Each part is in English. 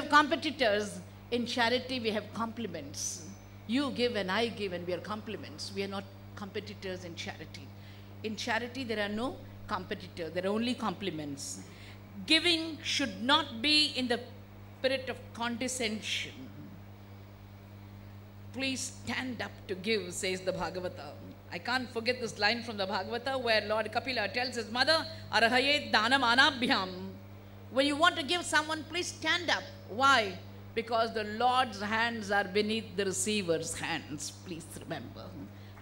have competitors. In charity, we have compliments. You give and I give, and we are compliments. We are not competitors in charity. In charity, there are no competitors. There are only compliments. Giving should not be in the spirit of condescension. Please stand up to give, says the Bhagavata. I can't forget this line from the Bhagavata where Lord Kapila tells his mother, Arhaye Dhanam Anabhyam. When you want to give someone, please stand up. Why? Because the Lord's hands are beneath the receiver's hands. Please remember.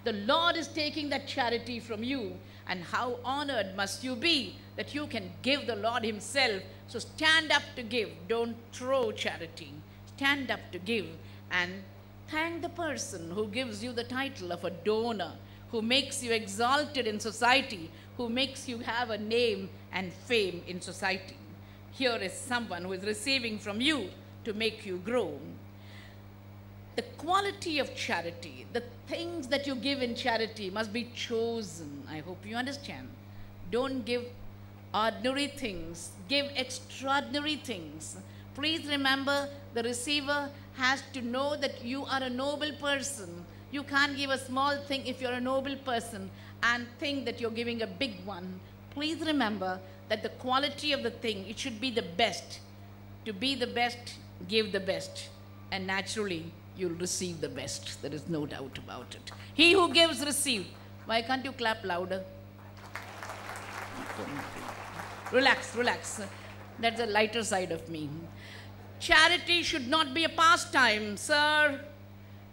The Lord is taking that charity from you. And how honored must you be that you can give the Lord himself. So stand up to give. Don't throw charity. Stand up to give and thank the person who gives you the title of a donor, who makes you exalted in society, who makes you have a name and fame in society. Here is someone who is receiving from you to make you grow. The quality of charity, the things that you give in charity must be chosen. I hope you understand. Don't give ordinary things. Give extraordinary things. Please remember, the receiver has to know that you are a noble person. You can't give a small thing if you're a noble person and think that you're giving a big one. Please remember that the quality of the thing, it should be the best. To be the best, give the best. And naturally, you'll receive the best. There is no doubt about it. He who gives, receives. Why can't you clap louder? Relax, relax. That's the lighter side of me. Charity should not be a pastime, sir.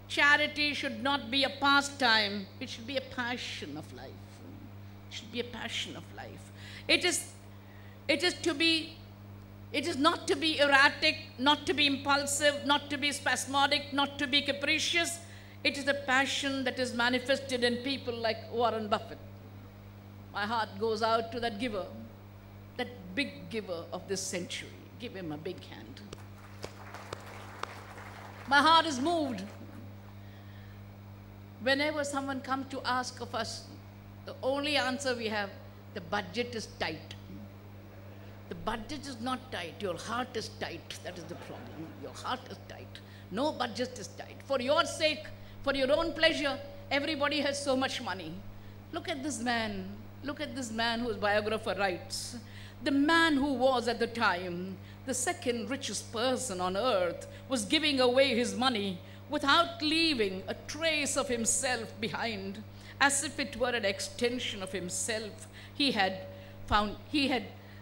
Charity should not be a pastime. It should be a passion of life. It should be a passion of life. It is not to be erratic, not to be impulsive, not to be spasmodic, not to be capricious. It is a passion that is manifested in people like Warren Buffett. My heart goes out to that giver, that big giver of this century. Give him a big hand. My heart is moved. Whenever someone comes to ask of us, the only answer we have, the budget is tight. The budget is not tight. Your heart is tight. That is the problem. Your heart is tight. No budget is tight. For your sake, for your own pleasure, everybody has so much money. Look at this man. Look at this man whose biographer writes. The man who was at the time the second richest person on earth was giving away his money without leaving a trace of himself behind, as if it were an extension of himself. He had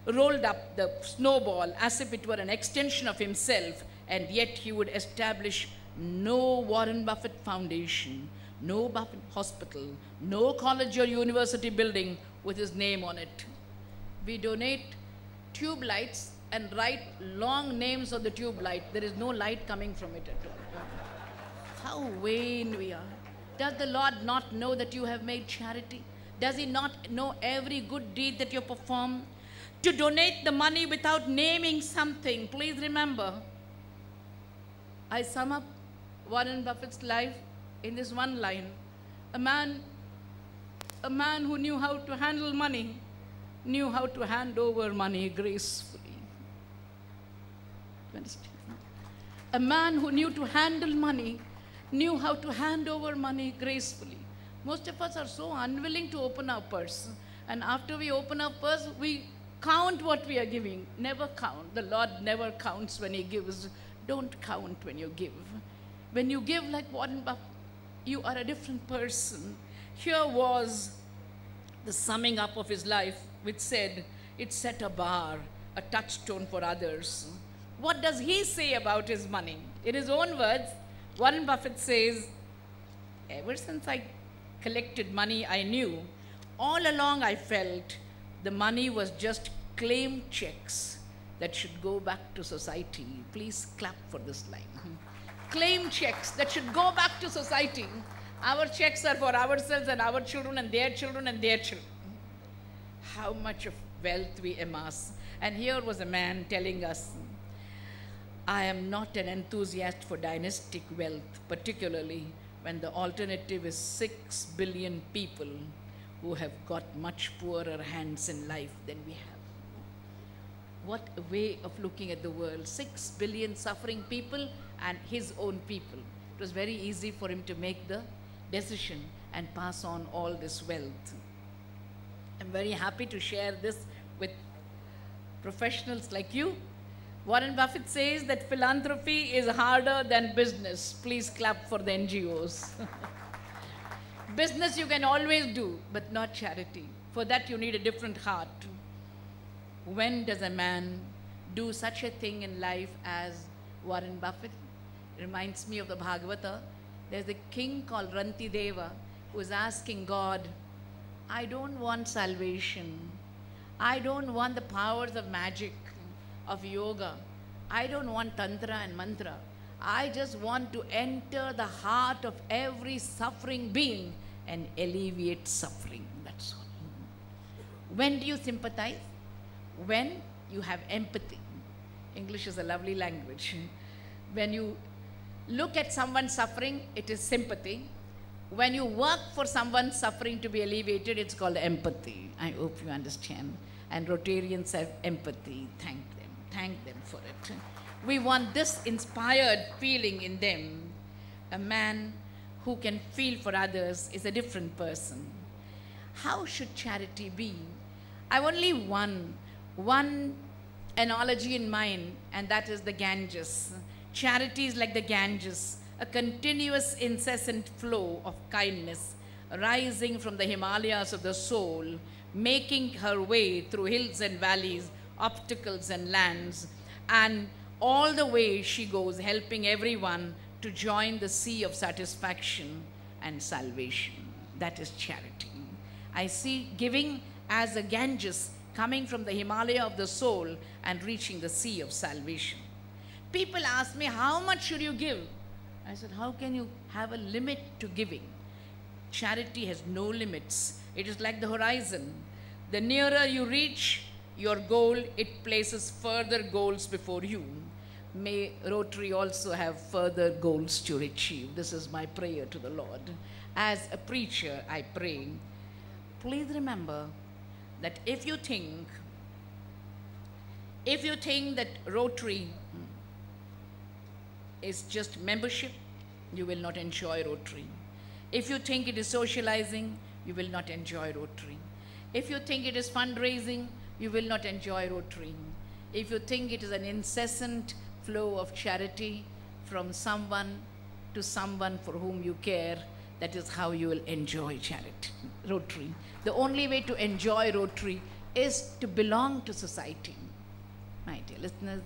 rolled up the snowball as if it were an extension of himself, and yet he would establish no Warren Buffett Foundation, no Buffett Hospital, no college or university building with his name on it. We donate tube lights and write long names on the tube light. There is no light coming from it at all. How vain we are. Does the Lord not know that you have made charity? Does he not know every good deed that you perform? To donate the money without naming something, please remember, I sum up Warren Buffett's life in this one line. A man who knew how to handle money, knew how to hand over money gracefully. You understand? A man who knew to handle money, knew how to hand over money gracefully. Most of us are so unwilling to open our purse. And after we open our purse, we count what we are giving. Never count. The Lord never counts when he gives. Don't count when you give. When you give like Warren Buffett, you are a different person. Here was the summing up of his life, which said, it set a bar, a touchstone for others. What does he say about his money? In his own words, Warren Buffett says, ever since I collected money, I knew, all along I felt the money was just claim checks that should go back to society. Please clap for this line. Claim checks that should go back to society. Our checks are for ourselves and our children and their children and their children. How much of wealth we amass. And here was a man telling us, I am not an enthusiast for dynastic wealth, particularly when the alternative is 6 billion people who have got much poorer hands in life than we have. What a way of looking at the world. 6 billion suffering people and his own people. It was very easy for him to make the decision and pass on all this wealth. I'm very happy to share this with professionals like you. Warren Buffett says that philanthropy is harder than business. Please clap for the NGOs. Business you can always do, but not charity. For that you need a different heart. When does a man do such a thing in life as Warren Buffett? It reminds me of the Bhagavata. There's a king called Rantideva who is asking God, I don't want salvation. I don't want the powers of magic, of yoga. I don't want tantra and mantra. I just want to enter the heart of every suffering being and alleviate suffering. That's all. When do you sympathize? When you have empathy. English is a lovely language. When you look at someone suffering, it is sympathy. When you work for someone's suffering to be alleviated, it's called empathy. I hope you understand. And Rotarians have empathy. Thank them for it. We want this inspired feeling in them. A man who can feel for others is a different person. How should charity be? I have only one analogy in mind, and that is the Ganges. Charity is like the Ganges, a continuous, incessant flow of kindness rising from the Himalayas of the soul, making her way through hills and valleys, obstacles and lands, and all the way she goes, helping everyone to join the sea of satisfaction and salvation. That is charity. I see giving as a Ganges coming from the Himalaya of the soul and reaching the sea of salvation. People ask me, how much should you give? I said, how can you have a limit to giving? Charity has no limits. It is like the horizon. The nearer you reach your goal, it places further goals before you. May Rotary also have further goals to achieve. This is my prayer to the Lord. As a preacher, I pray, please remember that if you think that Rotary is just membership, you will not enjoy Rotary. If you think it is socializing, you will not enjoy Rotary. If you think it is fundraising, you will not enjoy Rotary. If you think it is an incessant flow of charity from someone to someone for whom you care, that is how you will enjoy charity, Rotary. The only way to enjoy Rotary is to belong to society. My dear listeners,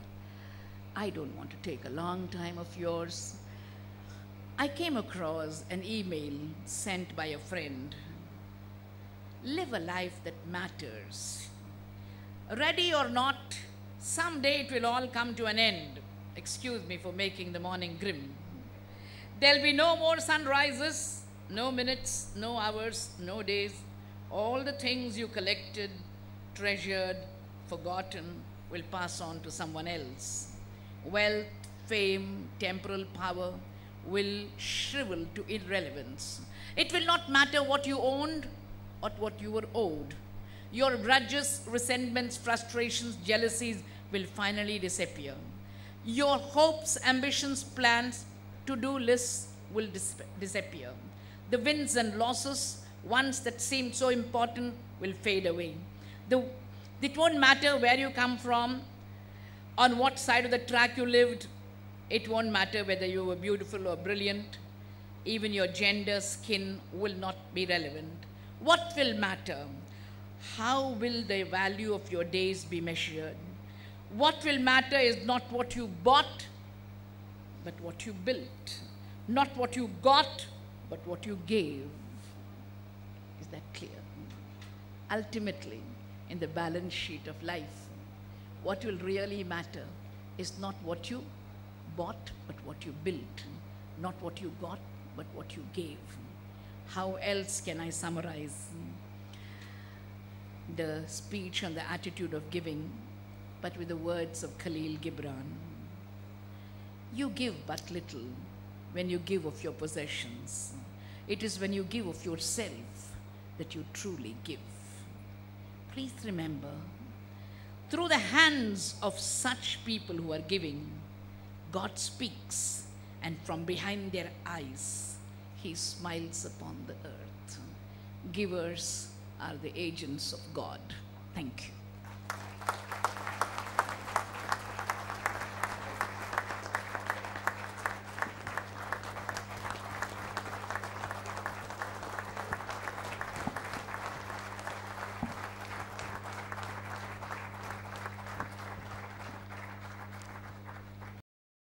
I don't want to take a long time of yours. I came across an email sent by a friend. Live a life that matters. Ready or not, someday it will all come to an end. Excuse me for making the morning grim. There'll be no more sunrises, no minutes, no hours, no days. All the things you collected, treasured, forgotten will pass on to someone else. Wealth, fame, temporal power will shrivel to irrelevance. It will not matter what you owned or what you were owed. Your grudges, resentments, frustrations, jealousies will finally disappear. Your hopes, ambitions, plans, to-do lists will disappear. The wins and losses, ones that seemed so important, will fade away. It won't matter where you come from, on what side of the track you lived. It won't matter whether you were beautiful or brilliant. Even your gender, skin will not be relevant. What will matter? How will the value of your days be measured? What will matter is not what you bought, but what you built. Not what you got, but what you gave. Is that clear? Ultimately, in the balance sheet of life, what will really matter is not what you bought, but what you built. Not what you got, but what you gave. How else can I summarize the speech on the attitude of giving, but with the words of Khalil Gibran? You give but little when you give of your possessions. It is when you give of yourself that you truly give. Please remember, through the hands of such people who are giving, God speaks, and from behind their eyes, He smiles upon the earth. Givers are the agents of God. Thank you.